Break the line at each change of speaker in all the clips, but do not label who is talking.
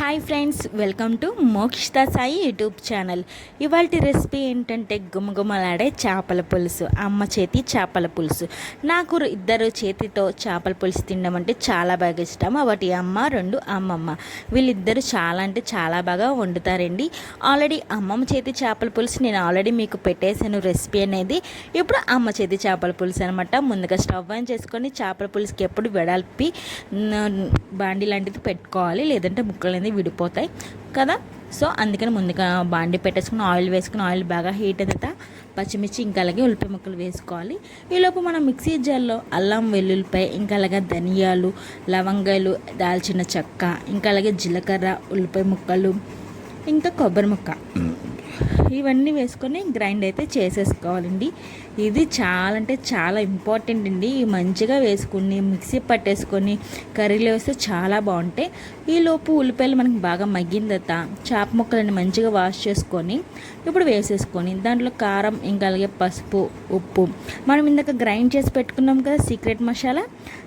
Hi friends, welcome to Mokshita Sai YouTube channel. ఇవాళ recipe ఏంటంటే గుమగుమలాడే చేపల పులుసు, అమ్మ చేతి చేపల పులుసు. నాకు ఇద్దరు చేతితో చేపల పులుసు తినడం అంటే చాలా బాగా ఇష్టం. ఒకటి అమ్మ, రెండు అమ్మమ్మ. వీళ్ళిద్దరు చాలా అంటే చాలా బాగా వండుతారండి. ఆల్రెడీ అమ్మమ్మ చేతి చేపల పులుసు నేను ఆల్రెడీ మీకు పెట్టేసాను రెసిపీ అనేది. ఇప్పుడు అమ్మ చేతి చేపల పులుసు అనమాట. ముందుగా స్టవ్ ఆన్ చేసుకొని చేపల పులుసుకి ఎప్పుడు వెడల్పి బాండి లాంటిది పెట్టుకోవాలి, లేదంటే ముక్కలు అనేది విడిపోతాయి కదా. సో అందుకని ముందుగా బాండి పెట్టేసుకుని ఆయిల్ వేసుకుని, ఆయిల్ బాగా హీట్ అయితే పచ్చిమిర్చి ఇంకా అలాగే ఉల్లిపాయ ముక్కలు వేసుకోవాలి. ఈలోపు మనం మిక్సీ జార్లో అల్లం వెల్లుల్లిపాయ, ఇంకా అలాగే ధనియాలు, లవంగాలు, దాల్చిన చెక్క, ఇంకా అలాగే జీలకర్ర, ఉల్లిపాయ ముక్కలు, ఇంకా కొబ్బరి ముక్క ఇవన్నీ వేసుకొని గ్రైండ్ అయితే చేసేసుకోవాలండి. ఇది చాలా అంటే చాలా ఇంపార్టెంట్ అండి. మంచిగా వేసుకుని మిక్సీ పట్టేసుకొని కర్రీలో వేస్తే చాలా బాగుంటాయి. ఈలోపు ఉల్లిపాయలు మనకి బాగా మగ్గిన తర్వాత చేప ముక్కలని మంచిగా వాష్ చేసుకొని ఇప్పుడు వేసేసుకొని దాంట్లో కారం, ఇంకా అలాగే పసుపు, ఉప్పు, మనం ఇందాక గ్రైండ్ చేసి పెట్టుకున్నాం కదా సీక్రెట్ మసాలా,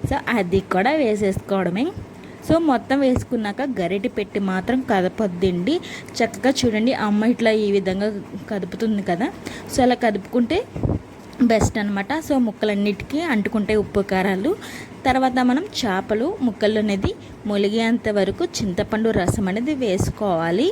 సో అది కూడా వేసేసుకోవడమే. సో మొత్తం వేసుకున్నాక గరిటె పెట్టి మాత్రం కదపొద్దండి. చక్కగా చూడండి, అమ్మ ఇట్లా ఈ విధంగా కదుపుతుంది కదా, సో అలా కదుపుకుంటే బెస్ట్ అనమాట. సో ముక్కలన్నిటికీ అంటుకుంటే ఉప్పు కారాలు. తర్వాత మనం చేపలు ముక్కలు అనేది ములిగేంత వరకు చింతపండు రసం అనేది వేసుకోవాలి.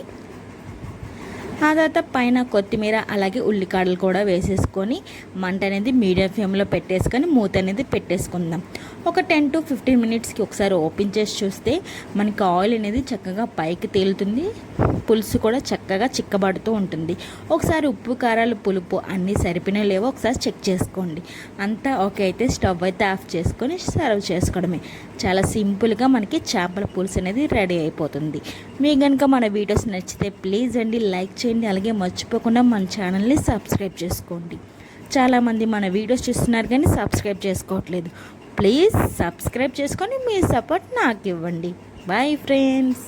ఆ తర్వాత పైన కొత్తిమీర అలాగే ఉల్లికాడలు కూడా వేసేసుకొని మంట అనేది మీడియం ఫ్లేమ్లో పెట్టేసుకొని మూత అనేది పెట్టేసుకుందాం. ఒక 10 to 15 మినిట్స్కి ఒకసారి ఓపెన్ చేసి చూస్తే మనకి ఆయిల్ అనేది చక్కగా పైకి తేలుతుంది, పులుసు కూడా చక్కగా చిక్కబడుతూ ఉంటుంది. ఒకసారి ఉప్పు కారాలు పులుపు అన్నీ సరిపోయినా లేవో ఒకసారి చెక్ చేసుకోండి. అంతా ఓకే అయితే స్టవ్ అయితే ఆఫ్ చేసుకొని సర్వ్ చేసుకోవడమే. చాలా సింపుల్గా మనకి చేపల పులుసు అనేది రెడీ అయిపోతుంది. మీకు కనుక మన వీడియోస్ నచ్చితే ప్లీజ్ అండి లైక్ చేయండి, అలాగే మర్చిపోకుండా మన ఛానల్ని సబ్స్క్రైబ్ చేసుకోండి. చాలామంది మన వీడియోస్ చూస్తున్నారు కానీ సబ్స్క్రైబ్ చేసుకోవట్లేదు. ప్లీజ్ సబ్స్క్రైబ్ చేసుకొని మీ సపోర్ట్ నాకు ఇవ్వండి. Bye friends.